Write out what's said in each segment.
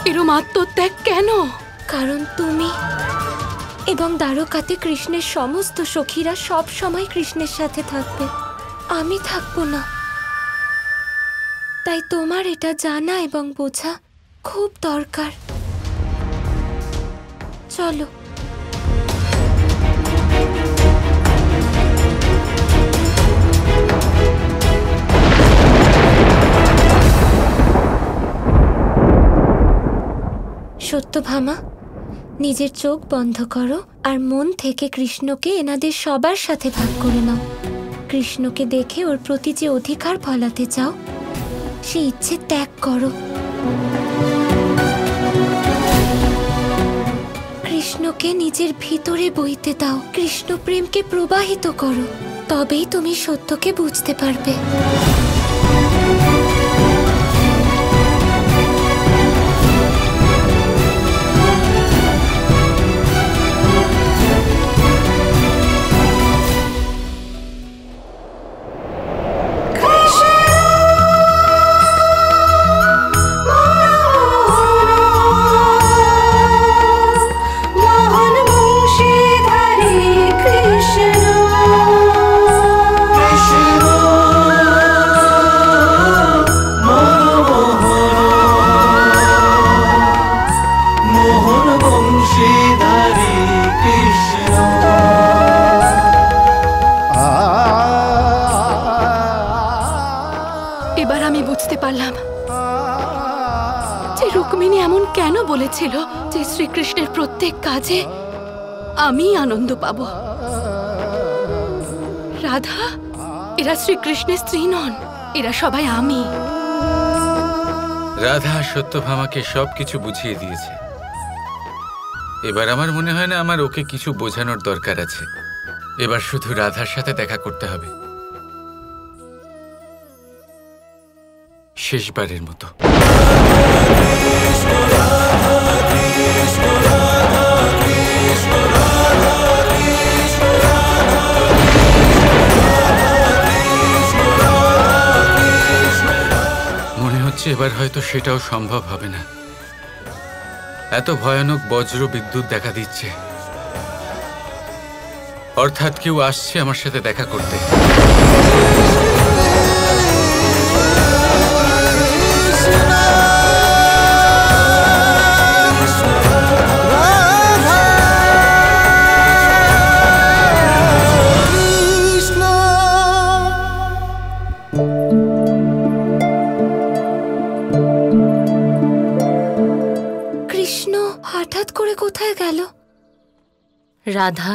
এরম আত্মত্যাগ কেন? কারণ তুমি এবং দ্বারকাতে কৃষ্ণের সমস্ত সখীরা সব সময় কৃষ্ণের সাথে থাকবে, আমি থাকবো না। তাই তোমার এটা জানা এবং বোঝা খুব দরকার। চলো। সত্যভামা, নিজের চোখ বন্ধ করো আর মন থেকে কৃষ্ণকে এনাদের সবার সাথে ভাগ করে নাও। কৃষ্ণকে দেখে ওর প্রতি যে অধিকার ফলাতে চাও সে ইচ্ছে ত্যাগ করো। কৃষ্ণকে নিজের ভিতরে বইতে দাও, কৃষ্ণ প্রেমকে প্রবাহিত করো, তবেই তুমি সত্যকে বুঝতে পারবে। এবার আমি বুঝতে পারলাম যে রুক্মিণী এমন কেন বলেছিল যে শ্রীকৃষ্ণের প্রত্যেক কাজে আমি আনন্দ পাব। রাধা, এরা শ্রীকৃষ্ণের স্ত্রী নন, এরা সবাই আমি। রাধা সত্যভামাকে সবকিছু বুঝিয়ে দিয়েছে। এবার আমার মনে হয় না আমার ওকে কিছু বোঝানোর দরকার আছে। এবার শুধু রাধার সাথে দেখা করতে হবে, শেষবারের মতো। মনে হচ্ছে এবার হয়তো সেটাও সম্ভব হবে না। এত ভয়ানক বজ্র বিদ্যুৎ দেখা দিচ্ছে, অর্থাৎ কেউ আসছে আমার সাথে দেখা করতে। কৃষ্ণ হঠাৎ করে কোথায় গেল? রাধা,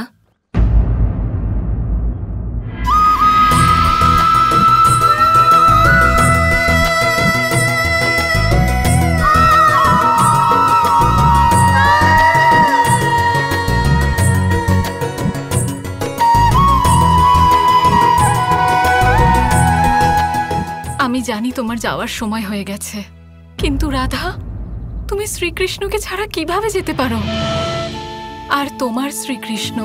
আমি জানি তোমার যাওয়ার সময় হয়ে গেছে, কিন্তু রাধা, তুমি শ্রীকৃষ্ণকে ছাড়া কিভাবে যেতে পারো? আর তোমার শ্রীকৃষ্ণ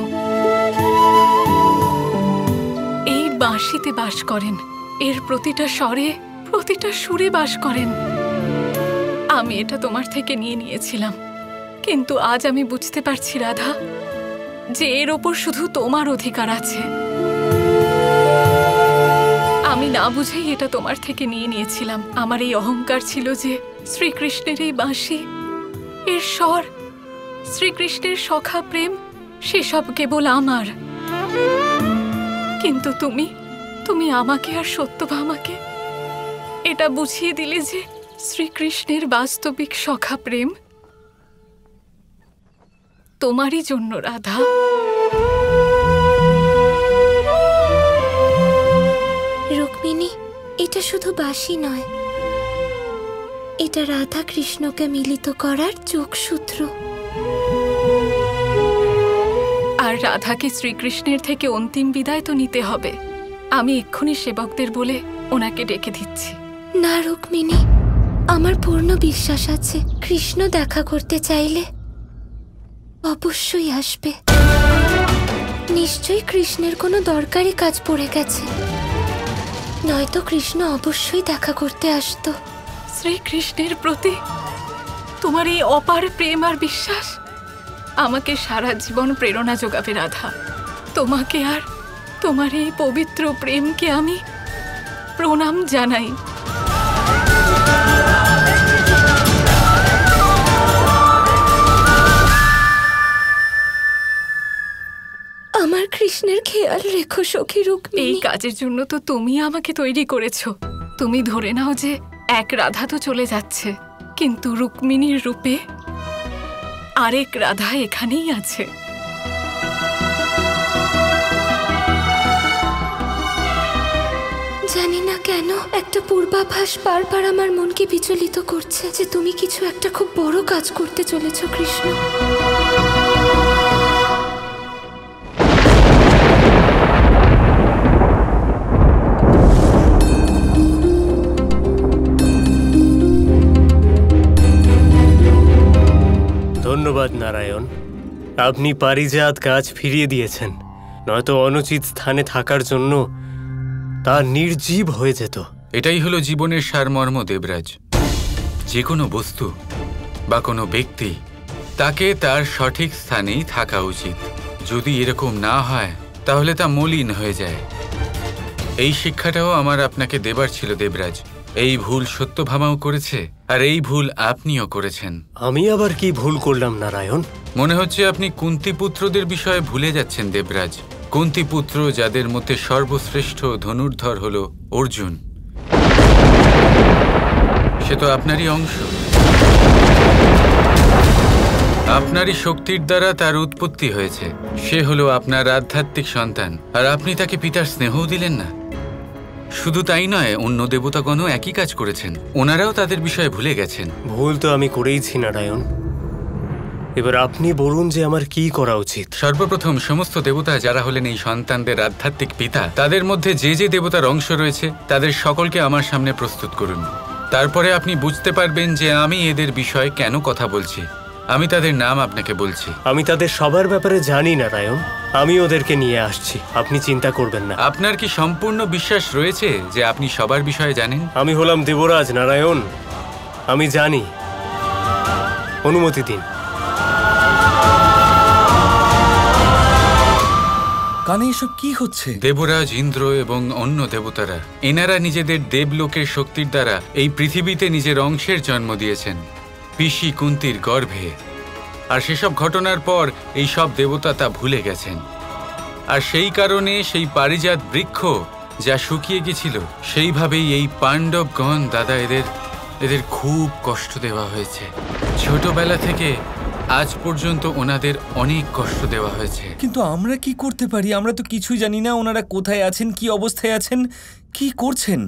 এই বাঁশিতে বাস করেন, এর প্রতিটা স্বরে, প্রতিটা সুরে বাস করেন। আমি এটা তোমার থেকে নিয়ে নিয়েছিলাম, কিন্তু আজ আমি বুঝতে পারছি রাধা যে এর ওপর শুধু তোমার অধিকার আছে। আমি না বুঝেই এটা তোমার থেকে নিয়ে নিয়েছিলাম। আমার এই অহংকার ছিল যে শ্রীকৃষ্ণের এই বাঁশি, এর স্বর, শ্রীকৃষ্ণের সখা প্রেম, সেসব কেবল আমার। কিন্তু তুমি আমাকে আর সত্যভামাকে এটা বুঝিয়ে দিলে যে শ্রীকৃষ্ণের বাস্তবিক সখা প্রেম তোমারই জন্য রাধা। রুক্মিণী, এটা শুধু বাঁশি নয়, এটা রাধা কৃষ্ণকে মিলিত করার যোগসূত্র। আর রাধাকে শ্রীকৃষ্ণের থেকে অন্তিম বিদায় তো নিতে হবে। আমি এক্ষুনি সেবকদের বলে ওনাকে ডেকে দিচ্ছি। না রুক্মিণী, আমার পূর্ণ বিশ্বাস আছে কৃষ্ণ দেখা করতে চাইলে অবশ্যই আসবে। নিশ্চয়ই কৃষ্ণের কোনো দরকারি কাজ পড়ে গেছে, নয়তো কৃষ্ণ অবশ্যই দেখা করতে আসতো। শ্রীকৃষ্ণের প্রতি তোমার এই অপার প্রেম আর বিশ্বাস আমাকে সারা জীবন প্রেরণা যোগাবে রাধা। তোমাকে আর তোমার এই পবিত্র প্রেমকে আমি প্রণাম জানাই। আমার কৃষ্ণের খেয়াল রেখো সখী রুক্মিণী। এই কাজের জন্য তো তুমি আমাকে তৈরি করেছো। তুমি ধরে নাও যে এক রাধা তো চলে যাচ্ছে, কিন্তু রুক্মিণীর রূপে আরেক রাধা এখানেই আছে। জানি না কেন একটা পূর্বাভাস বারবার আমার মনকে বিচলিত করছে যে তুমি কিছু একটা খুব বড় কাজ করতে চলেছো কৃষ্ণ। ধন্যবাদ নারায়ণ, আপনি পারিজাত গাছ ফিরিয়ে দিয়েছেন, নয়তো অনুচিত স্থানে থাকার জন্য তা নির্জীব হয়ে যেত। এটাই হলো জীবনের সারমর্ম দেবরাজ। যে কোনো বস্তু বা কোনো ব্যক্তি, তাকে তার সঠিক স্থানেই থাকা উচিত। যদি এরকম না হয় তাহলে তা মলিন হয়ে যায়। এই শিক্ষাটাও আমার আপনাকে দেবার ছিল দেবরাজ। এই ভুল সত্যভামাও করেছে, আর এই ভুল আপনিও করেছেন। আমি আবার কি ভুল করলাম নারায়ণ? মনে হচ্ছে আপনি কুন্তিপুত্রদের বিষয়ে ভুলে যাচ্ছেন দেবরাজ। কুন্তিপুত্র, যাদের মধ্যে সর্বশ্রেষ্ঠ ধনুর্ধর হল অর্জুন, সে তো আপনারই অংশ। আপনারই শক্তির দ্বারা তার উৎপত্তি হয়েছে। সে হলো আপনার আধ্যাত্মিক সন্তান, আর আপনি তাকে পিতার স্নেহও দিলেন না। শুধু তাই নয়, অন্য দেবতাগণও একই কাজ করেছেন। ওনারাও তাদের বিষয়ে ভুলে গেছেন। ভুল তো আমি করেইছি নারায়ণ। এবার আপনি বলুন যে আমার কি করা উচিত। সর্বপ্রথম সমস্ত দেবতা যারা হলেন এই সন্তানদের আধ্যাত্মিক পিতা, তাদের মধ্যে যে যে দেবতার অংশ রয়েছে তাদের সকলকে আমার সামনে প্রস্তুত করুন। তারপরে আপনি বুঝতে পারবেন যে আমি এদের বিষয়ে কেন কথা বলছি। আমি তাদের নাম আপনাকে বলছি। আমি তাদের সবার ব্যাপারে জানি নারায়ণ, আমি ওদেরকে নিয়ে আসছি, আপনি চিন্তা করবেন না। আপনার কি সম্পূর্ণ বিশ্বাস রয়েছে যে আপনি সবার বিষয়ে জানেন? আমি হলাম দেবরাজ নারায়ণ, আমি জানি। অনুমতি দিন। কানে এসব কি হচ্ছে? দেবরাজ ইন্দ্র এবং অন্য দেবতারা, এনারা নিজেদের দেবলোকের শক্তির দ্বারা এই পৃথিবীতে নিজের অংশের জন্ম দিয়েছেন পিসি কুন্তির গর্ভে। আর সেসব ঘটনার পর এই সব দেবতা তা ভুলে গেছেন। আর সেই কারণে সেই পারিজাত বৃক্ষ যা শুকিয়ে গেছিল, সেইভাবেই এই পাণ্ডবগণ, দাদা, এদের খুব কষ্ট দেওয়া হয়েছে। ছোটবেলা থেকে আজ পর্যন্ত ওনাদের অনেক কষ্ট দেওয়া হয়েছে। কিন্তু আমরা কি করতে পারি? আমরা তো কিছুই জানি না ওনারা কোথায় আছেন, কি অবস্থায় আছেন, কি করছেন।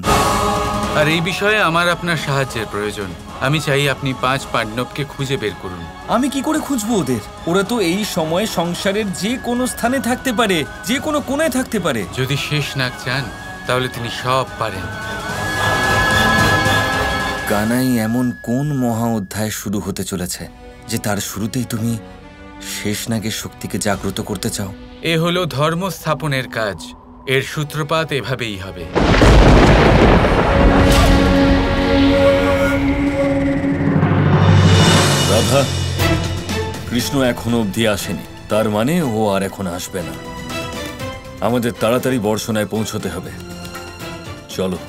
আর এই বিষয়ে আমার আপনার সাহায্যের প্রয়োজন। আমি চাই আপনি 5 পাণ্ডবকে খুঁজে বের করুন। আমি কি করে খুঁজবো ওদের? ওরা তো এই সময় সংসারের যে কোনো স্থানে থাকতে পারে, যে কোনো কোণায় থাকতে পারে। যদি শেষনাগ চান তাহলে তিনি সব পারেন। কানাই, এমন কোন মহা অধ্যায় শুরু হতে চলেছে যে তার শুরুতেই তুমি শেষনাগের শক্তিকে জাগ্রত করতে চাও? এ হলো ধর্ম স্থাপনের কাজ। এর সূত্রপাত এভাবেই হবে। রাধা, কৃষ্ণ এখনো অবধি আসেনি, তার মানে ও আর এখন আসবে না। আমাদের তাড়াতাড়ি বর্ষণায় পৌঁছতে হবে। চলো।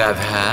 রাধা,